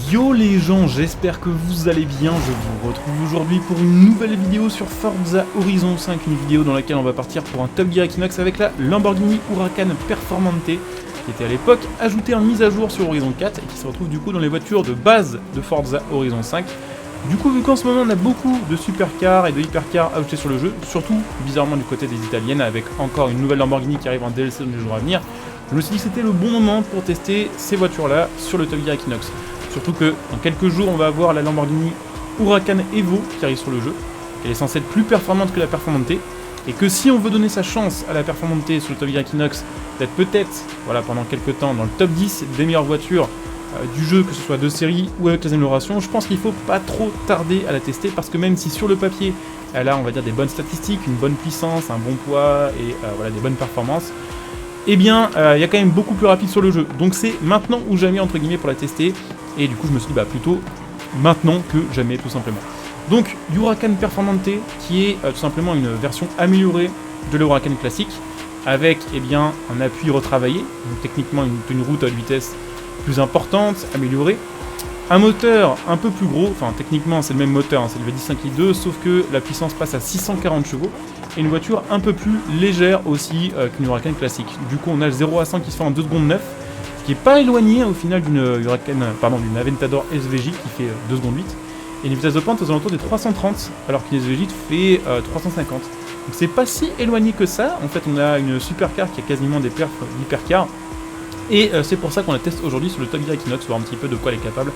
Yo les gens, j'espère que vous allez bien, je vous retrouve aujourd'hui pour une nouvelle vidéo sur Forza Horizon 5, une vidéo dans laquelle on va partir pour un Top Gear Equinox avec la Lamborghini Huracan Performante, qui était à l'époque ajoutée en mise à jour sur Horizon 4 et qui se retrouve du coup dans les voitures de base de Forza Horizon 5. Du coup, vu qu'en ce moment on a beaucoup de supercars et de hypercars ajoutés sur le jeu, surtout bizarrement du côté des italiennes avec encore une nouvelle Lamborghini qui arrive en DLC dans les jours à venir, je me suis dit que c'était le bon moment pour tester ces voitures là sur le Top Gear Equinox. Surtout que dans quelques jours on va avoir la Lamborghini Huracan Evo qui arrive sur le jeu. Elle est censée être plus performante que la Performante. Et que si on veut donner sa chance à la Performante sur le Top Gear Equinox, d'être peut-être voilà, pendant quelques temps dans le top 10 des meilleures voitures du jeu, que ce soit de série ou avec les améliorations, je pense qu'il faut pas trop tarder à la tester parce que même si sur le papier elle a on va dire des bonnes statistiques, une bonne puissance, un bon poids et voilà, des bonnes performances, eh bien il y a quand même beaucoup plus rapide sur le jeu. Donc c'est maintenant ou jamais entre guillemets pour la tester. Et du coup je me suis dit plutôt maintenant que jamais tout simplement. Donc Huracan Performante qui est tout simplement une version améliorée de l'Huracan classique avec un appui retravaillé, donc techniquement une tenue route à haute vitesse plus importante, améliorée. Un moteur un peu plus gros, enfin techniquement c'est le même moteur, c'est le V10 5.2, sauf que la puissance passe à 640 chevaux. Et une voiture un peu plus légère aussi qu'une Huracan classique. Du coup on a le 0 à 100 qui se fait en 2 secondes 9. Ce qui n'est pas éloigné au final d'une Aventador SVJ qui fait 2 secondes 8, et une vitesse de pointe aux alentours des 330, alors qu'une SVJ fait 350. Donc c'est pas si éloigné que ça. En fait on a une supercar qui a quasiment des perfs d'hypercar, et c'est pour ça qu'on la teste aujourd'hui sur le Top Gear Equinox, voir un petit peu de quoi elle est capable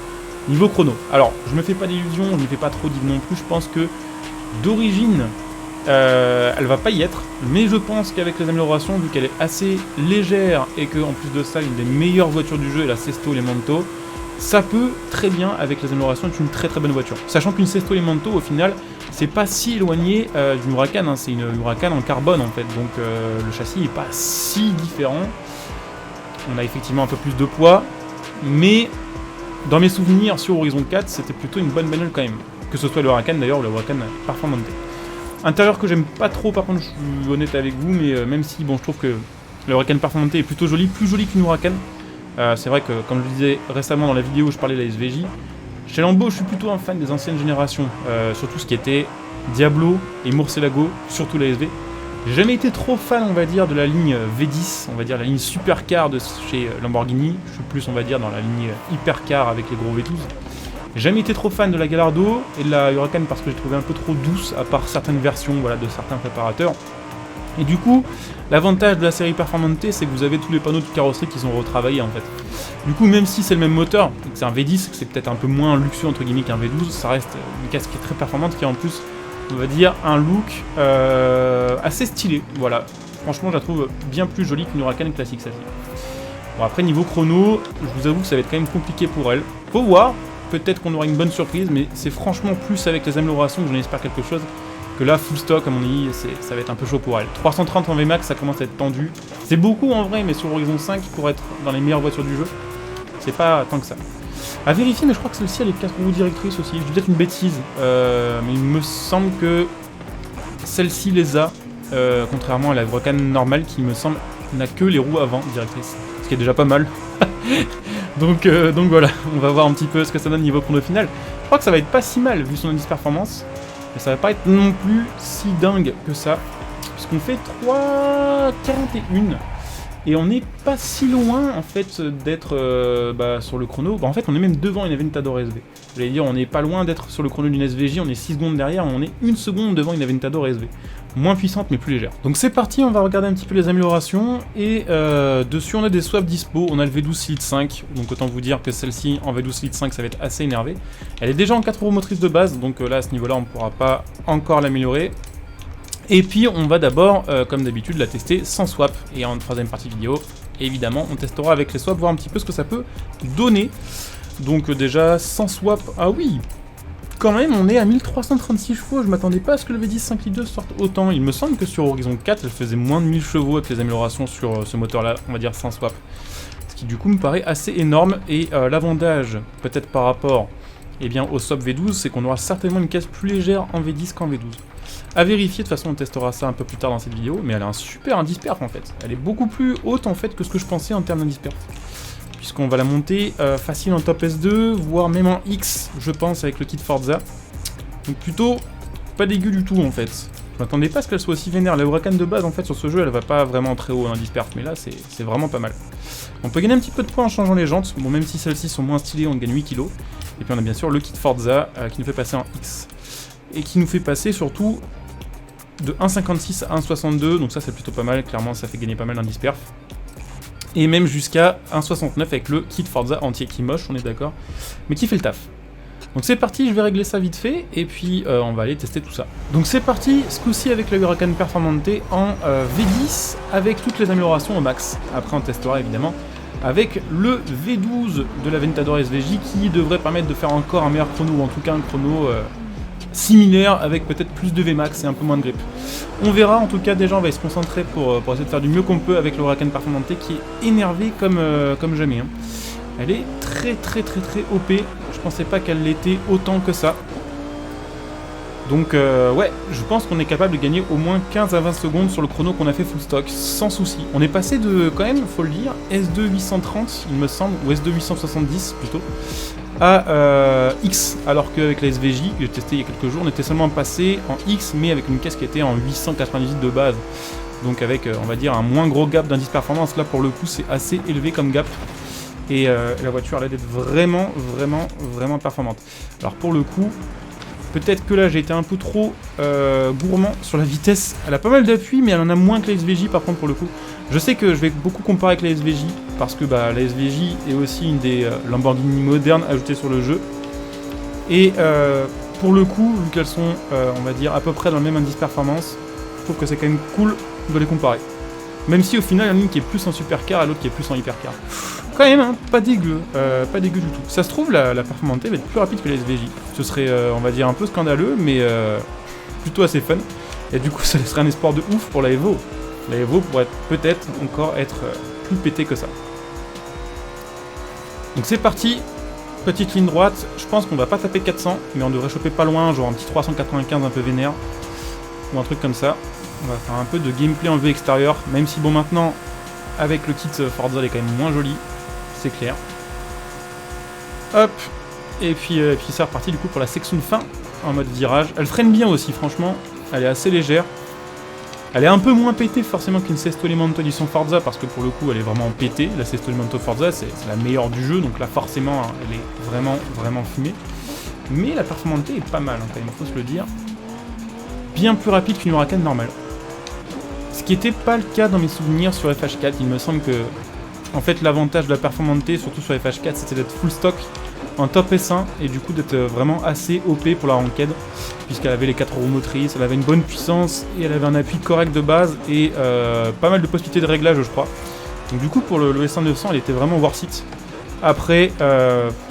niveau chrono. Alors je me fais pas d'illusions, je ne fais pas trop d'idées non plus, je pense que d'origine elle va pas y être, mais je pense qu'avec les améliorations, vu qu'elle est assez légère et que en plus de ça, une des meilleures voitures du jeu est la Sesto Elemento, ça peut très bien, avec les améliorations, être une très très bonne voiture. Sachant qu'une Sesto Elemento, au final, c'est pas si éloigné d'une Huracan, hein, c'est une Huracan en carbone en fait, donc le châssis est pas si différent. On a effectivement un peu plus de poids, mais dans mes souvenirs sur Horizon 4, c'était plutôt une bonne bagnole quand même. Que ce soit le Huracan d'ailleurs ou le Huracan Performante. Intérieur que j'aime pas trop, par contre je suis honnête avec vous, mais même si bon je trouve que le Huracan Performante est plutôt joli, plus joli qu'une Huracan. C'est vrai que comme je le disais récemment dans la vidéo où je parlais de la SVJ, chez Lambo je suis plutôt un fan des anciennes générations, surtout ce qui était Diablo et Murcielago, surtout la SV. J'ai jamais été trop fan on va dire de la ligne V10, on va dire la ligne supercar de chez Lamborghini, je suis plus on va dire dans la ligne hypercar avec les gros V12. J'ai jamais été trop fan de la Gallardo et de la Huracan parce que j'ai trouvé un peu trop douce à part certaines versions voilà, de certains préparateurs. Et du coup, l'avantage de la série Performante, c'est que vous avez tous les panneaux de carrosserie qui sont retravaillés en fait. Du coup, même si c'est le même moteur, que c'est un V10, que c'est peut-être un peu moins luxueux entre guillemets qu'un V12, ça reste une caisse qui est très performante, qui a en plus, on va dire, un look assez stylé. Voilà, franchement, je la trouve bien plus jolie qu'une Huracan classique celle-ci. Bon, après, niveau chrono, je vous avoue que ça va être quand même compliqué pour elle. Faut voir. Peut-être qu'on aura une bonne surprise, mais c'est franchement plus avec les améliorations que j'en espère quelque chose, que là, full stock, à mon avis, ça va être un peu chaud pour elle. 330 en VMAX, ça commence à être tendu. C'est beaucoup en vrai, mais sur Horizon 5, pour être dans les meilleures voitures du jeu, c'est pas tant que ça. À vérifier, mais je crois que celle-ci, elle est 4 roues directrices aussi. Je dis peut-être une bêtise, mais il me semble que celle-ci les a, contrairement à la Huracan normale, qui me semble n'a que les roues avant directrices. Ce qui est déjà pas mal. Donc voilà, on va voir un petit peu ce que ça donne niveau chrono final. Je crois que ça va être pas si mal vu son indice performance, mais ça va pas être non plus si dingue que ça, puisqu'on fait 3,41 et on n'est pas si loin en fait d'être sur le chrono. En fait on est même devant une Aventador SV. Je voulais dire on n'est pas loin d'être sur le chrono d'une SVJ, on est 6 secondes derrière, on est 1 seconde devant une Aventador SV. Moins puissante mais plus légère. Donc c'est parti, on va regarder un petit peu les améliorations, et dessus on a des swaps dispo, on a le V12 Solid 5, donc autant vous dire que celle-ci en V12 Solid 5 ça va être assez énervé. Elle est déjà en 4 roues motrices de base, donc là à ce niveau là on ne pourra pas encore l'améliorer. Et puis on va d'abord, comme d'habitude, la tester sans swap, et en troisième partie vidéo, évidemment on testera avec les swaps, voir un petit peu ce que ça peut donner. Donc déjà sans swap, ah oui! Quand même, on est à 1336 chevaux, je m'attendais pas à ce que le V10 5.2 sorte autant. Il me semble que sur Horizon 4, elle faisait moins de 1000 chevaux avec les améliorations sur ce moteur-là, on va dire sans swap. Ce qui du coup me paraît assez énorme, et l'avantage, peut-être par rapport au swap V12, c'est qu'on aura certainement une caisse plus légère en V10 qu'en V12. À vérifier, de toute façon on testera ça un peu plus tard dans cette vidéo, mais elle a un super indice perf en fait. Elle est beaucoup plus haute en fait que ce que je pensais en termes d'indice perf. puisqu'on va la monter facile en top S2, voire même en X, je pense, avec le kit Forza. Donc plutôt pas dégueu du tout en fait. Je m'attendais pas à ce qu'elle soit aussi vénère. La Huracan de base en fait sur ce jeu elle va pas vraiment très haut en indice perf, mais là c'est vraiment pas mal. On peut gagner un petit peu de points en changeant les jantes, bon même si celles-ci sont moins stylées on gagne 8 kg. Et puis on a bien sûr le kit Forza qui nous fait passer en X. Et qui nous fait passer surtout de 1,56 à 1,62, donc ça c'est plutôt pas mal, clairement ça fait gagner pas mal d'indice perf. Et même jusqu'à 1,69 avec le kit Forza entier, qui est moche, on est d'accord, mais qui fait le taf. Donc c'est parti, je vais régler ça vite fait, et puis on va aller tester tout ça. Donc c'est parti, ce coup-ci avec la Huracan Performante en V10, avec toutes les améliorations au max. Après on testera évidemment avec le V12 de la Ventador SVJ, qui devrait permettre de faire encore un meilleur chrono, ou en tout cas un chrono similaire, avec peut-être plus de Vmax et un peu moins de grip. On verra, en tout cas déjà on va se concentrer pour essayer de faire du mieux qu'on peut avec le Huracan Performante, qui est énervé comme jamais. Hein. Elle est très OP, je pensais pas qu'elle l'était autant que ça. Donc ouais, je pense qu'on est capable de gagner au moins 15 à 20 secondes sur le chrono qu'on a fait full stock, sans souci. On est passé de, quand même, faut le dire, S2 830, il me semble, ou S2 870 plutôt, à X, alors qu'avec la SVJ, que j'ai testé il y a quelques jours, on était seulement passé en X, mais avec une caisse qui était en 898 de base. Donc avec, on va dire, un moins gros gap d'indice performance. Là, pour le coup, c'est assez élevé comme gap. Et la voiture a l'air d'être vraiment performante. Alors pour le coup, peut-être que là j'ai été un peu trop gourmand sur la vitesse. Elle a pas mal d'appui, mais elle en a moins que la SVJ par contre pour le coup. Je sais que je vais beaucoup comparer avec la SVJ, parce que bah, la SVJ est aussi une des Lamborghini modernes ajoutées sur le jeu. Et pour le coup, vu qu'elles sont, on va dire, à peu près dans le même indice performance, je trouve que c'est quand même cool de les comparer. Même si au final, il y en a une qui est plus en supercar et l'autre qui est plus en hypercar. Quand même, hein, pas dégueu du tout. Ça se trouve, la Performante va être plus rapide que la SVJ. Ce serait, on va dire, un peu scandaleux, mais plutôt assez fun. Et du coup, ça laisserait un espoir de ouf pour la Evo. La Evo pourrait peut-être encore être plus pété que ça. Donc c'est parti, petite ligne droite. Je pense qu'on va pas taper 400, mais on devrait choper pas loin, genre un petit 395 un peu vénère. Ou un truc comme ça. On va faire un peu de gameplay en vue extérieure, même si bon maintenant, avec le kit Forza, elle est quand même moins jolie. C'est clair. Hop. Et puis c'est reparti du coup pour la section de fin en mode virage. Elle freine bien aussi, franchement. Elle est assez légère. Elle est un peu moins pétée forcément qu'une Sesto Elemento Edition Forza, parce que pour le coup elle est vraiment pétée. La Sesto Elemento Forza c'est la meilleure du jeu, donc là forcément elle est vraiment fumée. Mais la Performante est pas mal hein, quand même, faut se le dire. Bien plus rapide qu'une Huracan normale. Ce qui n'était pas le cas dans mes souvenirs sur FH4, il me semble que en fait l'avantage de la Performante, surtout sur FH4, c'était d'être full stock en top S1 et du coup d'être vraiment assez OP pour la ranked, puisqu'elle avait les 4 roues motrices, elle avait une bonne puissance et elle avait un appui correct de base et pas mal de possibilités de réglage je crois. Donc du coup pour le S1 900 elle était vraiment worth it. Après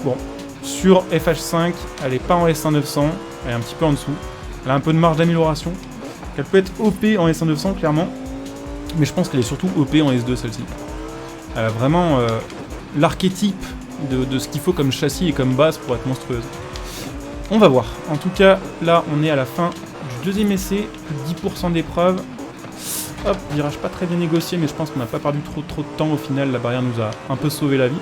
bon, sur FH5 elle est pas en S1 900, elle est un petit peu en dessous, elle a un peu de marge d'amélioration. Elle peut être OP en S1 900 clairement, mais je pense qu'elle est surtout OP en S2 celle-ci. Elle a vraiment l'archétype de ce qu'il faut comme châssis et comme base pour être monstrueuse. On va voir. En tout cas, là on est à la fin du deuxième essai, plus de 10% d'épreuve. Hop, virage pas très bien négocié, mais je pense qu'on n'a pas perdu trop de temps au final, la barrière nous a un peu sauvé la vie.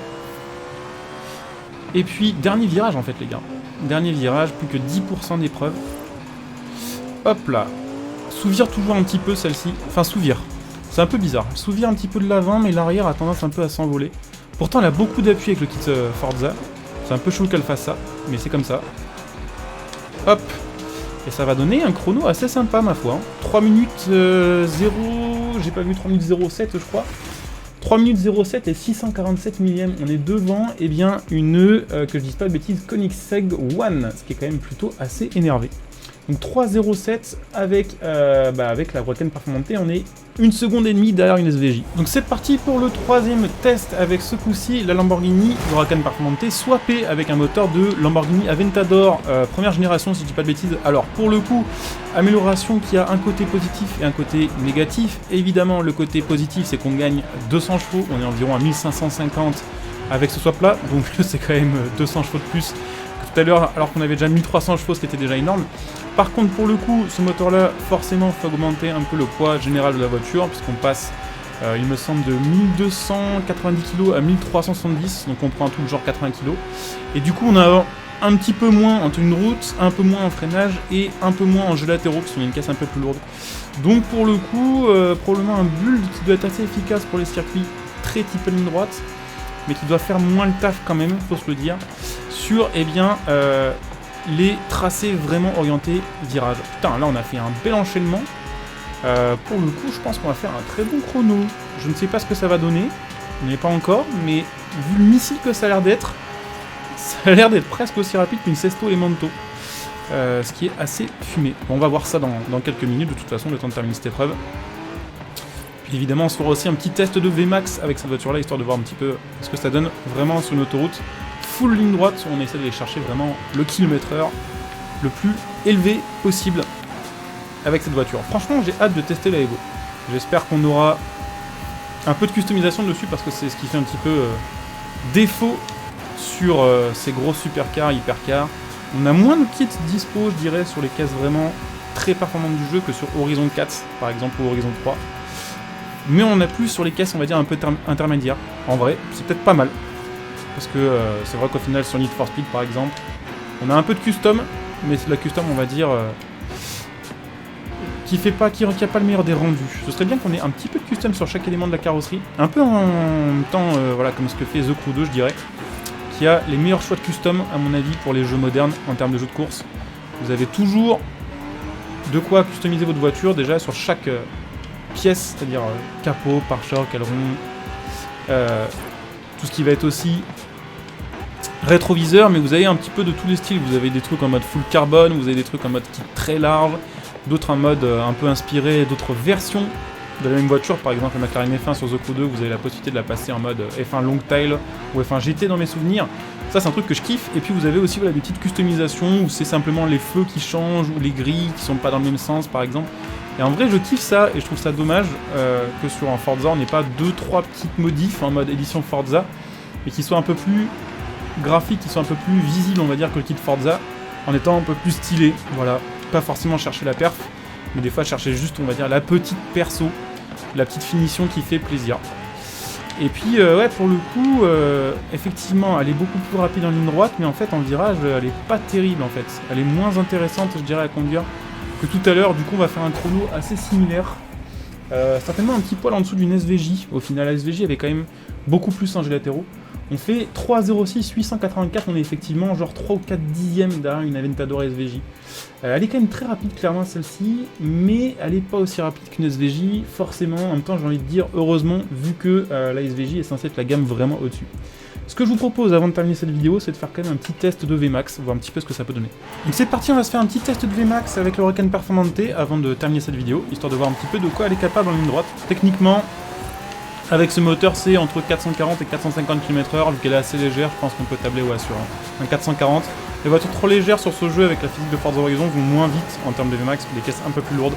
Et puis, dernier virage en fait les gars. Dernier virage, plus que 10% d'épreuve. Hop là. Sous-vire toujours un petit peu celle-ci. Enfin, sous-vire. C'est un peu bizarre. Elle sous-vire un petit peu de l'avant, mais l'arrière a tendance un peu à s'envoler. Pourtant, elle a beaucoup d'appui avec le kit Forza. C'est un peu chaud qu'elle fasse ça, mais c'est comme ça. Hop. Et ça va donner un chrono assez sympa, ma foi. 3 minutes 0... J'ai pas vu 3 minutes 07, je crois. 3 minutes 07 et 647 millièmes. On est devant, eh bien, une, que je dise pas de bêtises, Koenigsegg One, ce qui est quand même plutôt assez énervé. Donc 3,07 avec la Huracan Performante, on est 1 seconde et demie derrière une SVJ. Donc c'est parti pour le troisième test avec ce coup-ci la Lamborghini Huracan Performante swappée avec un moteur de Lamborghini Aventador première génération si je dis pas de bêtises. Alors pour le coup, amélioration qui a un côté positif et un côté négatif. Évidemment le côté positif c'est qu'on gagne 200 chevaux, on est environ à 1550 avec ce swap là, donc c'est quand même 200 chevaux de plus tout à l'heure, alors qu'on avait déjà 1300 chevaux, ce qui était déjà énorme. Par contre, pour le coup, ce moteur-là, forcément, fait augmenter un peu le poids général de la voiture, puisqu'on passe Il me semble de 1290 kg à 1370, donc on prend un tout genre 80 kg. Et du coup on a un petit peu moins en tenue de route, un peu moins en freinage et un peu moins en jeux latéraux qui sont une caisse un peu plus lourde. Donc pour le coup, probablement un build qui doit être assez efficace pour les circuits très type ligne droite, mais qui doit faire moins le taf quand même, faut se le dire, sur les tracés vraiment orientés virage. Putain, là on a fait un bel enchaînement. Pour le coup, je pense qu'on va faire un très bon chrono. Je ne sais pas ce que ça va donner, on n'y est pas encore, mais vu le missile que ça a l'air d'être, ça a l'air d'être presque aussi rapide qu'une Sesto Elemento. Ce qui est assez fumé. Bon, on va voir ça dans quelques minutes, de toute façon, le temps de terminer cette épreuve. Puis évidemment, on se fera aussi un petit test de VMAX avec cette voiture-là, histoire de voir un petit peu ce que ça donne vraiment sur une autoroute full ligne droite, où on essaie d'aller chercher vraiment le kilomètre-heure le plus élevé possible avec cette voiture. Franchement, j'ai hâte de tester la Evo. J'espère qu'on aura un peu de customisation dessus, parce que c'est ce qui fait un petit peu défaut sur ces gros supercars, hypercars. On a moins de kits dispo, je dirais, sur les caisses vraiment très performantes du jeu que sur Horizon 4, par exemple, ou Horizon 3. Mais on a plus sur les caisses, on va dire, un peu intermédiaires. En vrai, c'est peut-être pas mal. Parce que c'est vrai qu'au final, sur Need for Speed, par exemple, on a un peu de custom, mais c'est de la custom, on va dire, qui a pas le meilleur des rendus. Ce serait bien qu'on ait un petit peu de custom sur chaque élément de la carrosserie. Un peu en même temps, voilà, comme ce que fait The Crew 2, je dirais. Qui a les meilleurs choix de custom, à mon avis, pour les jeux modernes, en termes de jeux de course. Vous avez toujours de quoi customiser votre voiture, déjà, sur chaque pièce, c'est-à-dire capot, pare-choc, aileron, tout ce qui va être aussi rétroviseur, mais vous avez un petit peu de tous les styles. Vous avez des trucs en mode full carbone, vous avez des trucs en mode kit très large, d'autres en mode un peu inspiré d'autres versions de la même voiture. Par exemple, la McLaren F1 sur The Crew 2, vous avez la possibilité de la passer en mode F1 Long Tail ou F1 GT dans mes souvenirs. Ça, c'est un truc que je kiffe. Et puis vous avez aussi, voilà, des petites customisations où c'est simplement les feux qui changent ou les grilles qui sont pas dans le même sens, par exemple. Et en vrai, je kiffe ça, et je trouve ça dommage que sur un Forza, on n'ait pas 2-3 petites modifs en mode édition Forza, et qui soient un peu plus graphiques, qui soient un peu plus visibles, on va dire, que le kit Forza, en étant un peu plus stylé. Voilà, pas forcément chercher la perf, mais des fois chercher juste, on va dire, la petite perso, la petite finition qui fait plaisir. Et puis, ouais, pour le coup, effectivement, elle est beaucoup plus rapide en ligne droite, mais en fait, en virage, elle est pas terrible, en fait. Elle est moins intéressante, je dirais, à conduire que tout à l'heure. Du coup, on va faire un chrono assez similaire. Certainement un petit poil en dessous d'une SVJ. Au final, la SVJ avait quand même beaucoup plus en jeux latéraux. On fait 3,06, 884, on est effectivement genre 3 ou 4 dixièmes derrière une Aventador SVJ. Elle est quand même très rapide, clairement, celle-ci, mais elle n'est pas aussi rapide qu'une SVJ, forcément. En même temps, j'ai envie de dire heureusement, vu que la SVJ est censée être la gamme vraiment au-dessus. Ce que je vous propose avant de terminer cette vidéo, c'est de faire quand même un petit test de VMAX, voir un petit peu ce que ça peut donner. Donc c'est parti, on va se faire un petit test de VMAX avec le Huracan Performante avant de terminer cette vidéo, histoire de voir un petit peu de quoi elle est capable en ligne droite. Techniquement, avec ce moteur, c'est entre 440 et 450 km/h, vu qu'elle est assez légère, je pense qu'on peut tabler ouais, sur un 440. Les voitures trop légères sur ce jeu avec la physique de Forza Horizon vont moins vite en termes de VMAX, des caisses un peu plus lourdes,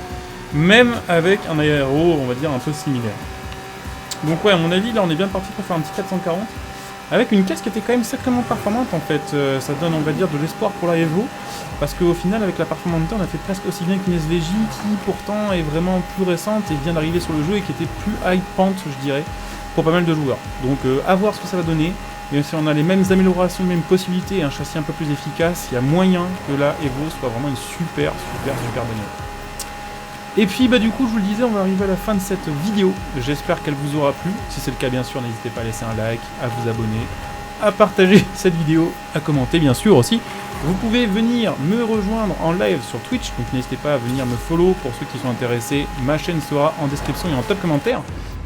même avec un aéro, on va dire, un peu similaire. Donc ouais, à mon avis, là on est bien parti pour faire un petit 440. Avec une caisse qui était quand même sacrément performante en fait, ça donne on va dire de l'espoir pour la Evo, parce qu'au final avec la Performante on a fait presque aussi bien qu'une SVJ qui pourtant est vraiment plus récente et vient d'arriver sur le jeu et qui était plus hypante je dirais, pour pas mal de joueurs. Donc à voir ce que ça va donner, même si on a les mêmes améliorations, les mêmes possibilités et un châssis un peu plus efficace, il y a moyen que la Evo soit vraiment une super bagnole. Et puis bah du coup je vous le disais, on va arriver à la fin de cette vidéo, j'espère qu'elle vous aura plu, si c'est le cas bien sûr n'hésitez pas à laisser un like, à vous abonner, à partager cette vidéo, à commenter bien sûr aussi. Vous pouvez venir me rejoindre en live sur Twitch, donc n'hésitez pas à venir me follow pour ceux qui sont intéressés, ma chaîne sera en description et en top commentaire,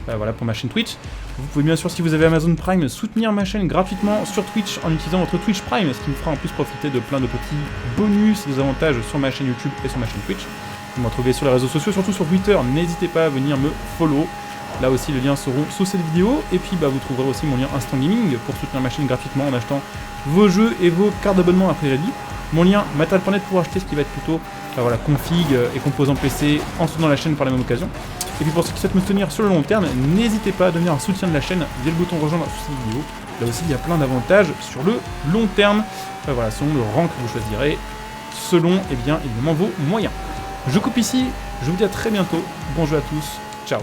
voilà pour ma chaîne Twitch. Vous pouvez bien sûr si vous avez Amazon Prime soutenir ma chaîne gratuitement sur Twitch en utilisant votre Twitch Prime, ce qui me fera en plus profiter de plein de petits bonus et des avantages sur ma chaîne YouTube et sur ma chaîne Twitch. Vous me retrouvez sur les réseaux sociaux, surtout sur Twitter, n'hésitez pas à venir me follow. Là aussi les liens seront sous cette vidéo. Et puis bah, vous trouverez aussi mon lien Instant Gaming pour soutenir ma chaîne gratuitement en achetant vos jeux et vos cartes d'abonnement après la vie. Mon lien matal.net pour acheter ce qui va être plutôt voilà, config et composants PC en soutenant la chaîne par la même occasion. Et puis pour ceux qui souhaitent me soutenir sur le long terme, n'hésitez pas à devenir un soutien de la chaîne via le bouton rejoindre sous cette vidéo. Là aussi il y a plein d'avantages sur le long terme, voilà, selon le rang que vous choisirez, selon eh bien, évidemment vos moyens. Je coupe ici, je vous dis à très bientôt, bon jeu à tous, ciao.